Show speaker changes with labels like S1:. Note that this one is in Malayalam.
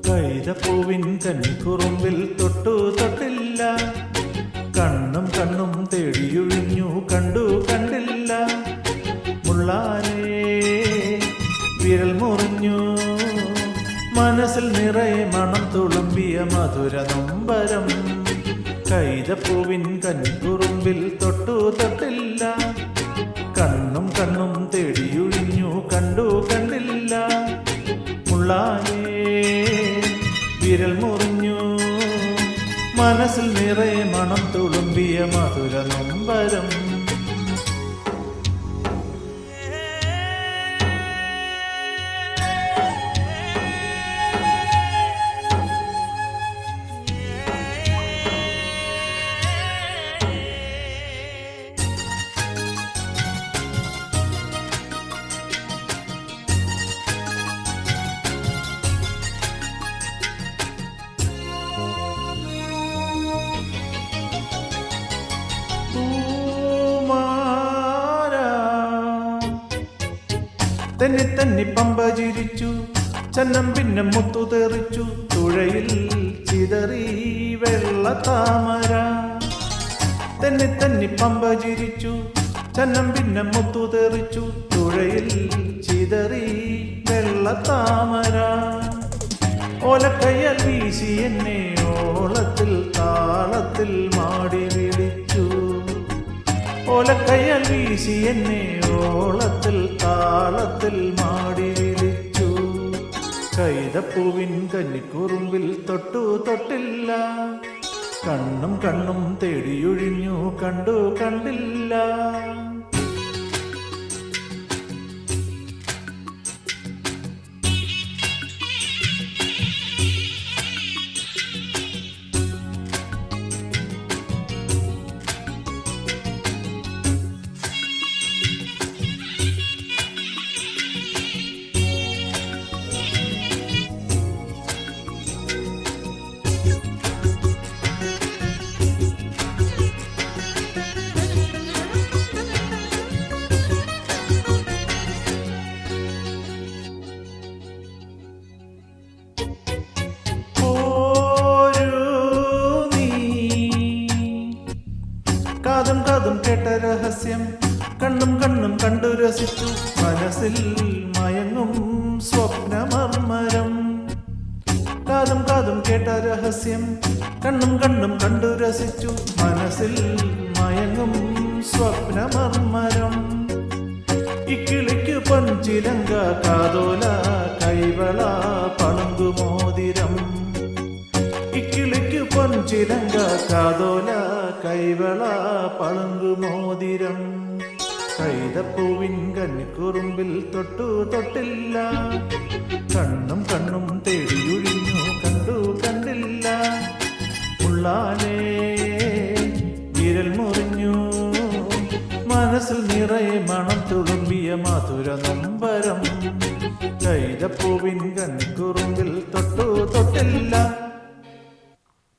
S1: കൈതപ്പൂവിൻ കന്നിക്കുറുമ്പിൽ തൊട്ടു തൊട്ടില്ല, കണ്ണും കണ്ണും തേടിയൊഴിഞ്ഞു കണ്ടു കണ്ടില്ല. മുള്ളാനേ വിരൽ മുറിഞ്ഞു, മനസ്സിൽ നിറയെ മണം തുളുമ്പിയ മധുര നൊമ്പരം. കൈതപ്പൂവിൻ കന്നിക്കുറുമ്പിൽ തൊട്ടു തൊട്ടില്ല, കണ്ണും കണ്ണും തേടിയൊഴിഞ്ഞു കണ്ടു കണ്ടില്ല. മുള്ളാനേ വിരൽ മുറിഞ്ഞു, മനസ്സിൽ നിറയെ മണം തുളുമ്പിയ മധുര നൊമ്പരം. തെന്നി തെന്നി പമ്പ ചിരിച്ചു, ചന്നം പിന്നെ മുത്തു തെറിച്ചു, തുഴയിൽ ചിതറി വെള്ളത്താമര. തെന്നി തെന്നി പമ്പ ചിരിച്ചു, ചന്നം പിന്നെ മുത്തു തെറിച്ചു, തുഴയിൽ ചിതറി വെള്ളത്താമര. ഓലക്കയ്യാൽ വീശി എന്നെ ഓളത്തിൽ താളത്തിൽ മാടി വിളിച്ചു, ഓലക്കയ്യാൽ വീശി എന്നെ ഓളത്തിൽ താളത്തിൽ മാടി വിളിച്ചു. കൈതപ്പൂവിൻ കന്നിക്കുറുമ്പിൽ തൊട്ടു തൊട്ടില്ല, കണ്ണും കണ്ണും തേടിയൊഴിഞ്ഞു കണ്ടു കണ്ടില്ല. കാതും കാതും കേട്ട രഹസ്യം, കണ്ണും കണ്ണും കണ്ടു രസിച്ചു, മനസ്സിൽ മയങ്ങും സ്വപ്നമർമരം. കാതും കാതും കേട്ട രഹസ്യം, കണ്ണും കണ്ണും കണ്ടു രസിച്ചു, മനസ്സിൽ മയങ്ങും സ്വപ്നമർമരം. ഇക്കിളിക്കു പൊൻചിലങ്ക കാതോല കൈവള പളുങ്കുമോതിരം. ഇക്കിളിക്കു പൊൻചിലങ്ക കാതോല കൈവള പളുങ്കുമോതിരം. കൈതപ്പൂവിൻ കന്നിക്കുറുമ്പിൽ തൊട്ടു തൊട്ടില്ല, കണ്ണും കണ്ണും തേടിയൊഴിഞ്ഞു കണ്ടു കണ്ടില്ല. മുള്ളാനേ വിരൽ മുറിഞ്ഞു, മനസ്സിൽ നിറയെ മണം തുളുമ്പിയ മധുര നൊമ്പരം. കൈതപ്പൂവിൻ കന്നിക്കുറുമ്പിൽ